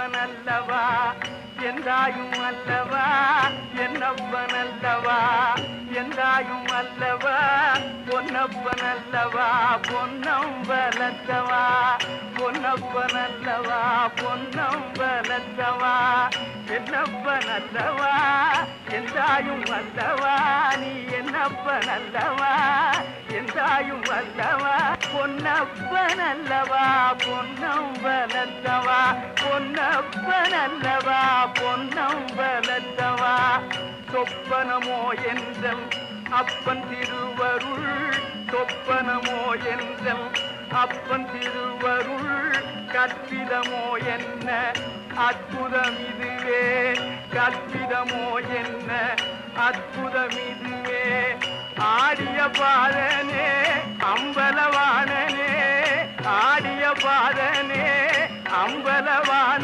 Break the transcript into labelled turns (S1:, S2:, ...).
S1: என்னப்பனல்லவா என்றாயும் அல்லவா என்னப்பனல்லவா என்றாயும் அல்லவா பொன்னப்பனல்லவா பொன்னம்பலத்தவா பொன்னப்பனல்லவா பொன்னம்பலத்தவா என்னப்பனல்லவா என்றாயும் அல்லவா நீ என்னப்பனல்லவா என்றாயும் அல்லவா பொன்னப்பனல்லவா பொன்னம்பலத்தவா பொன்னப்பனல்லவா பொன்னம்பலத்தவா சொப்பனமோ என்றல் அப்பன் திருவருள் சொப்பனமோ என்றல் அப்பன் திருவருள் கற்பிதமோ என்ன அற்புதம் இதுவே கற்பிதமோ என்ன அற்புதம் இதுவே ஆடிய பாதனே அம்பலவாணனே ஆடிய பாதனே அம்பல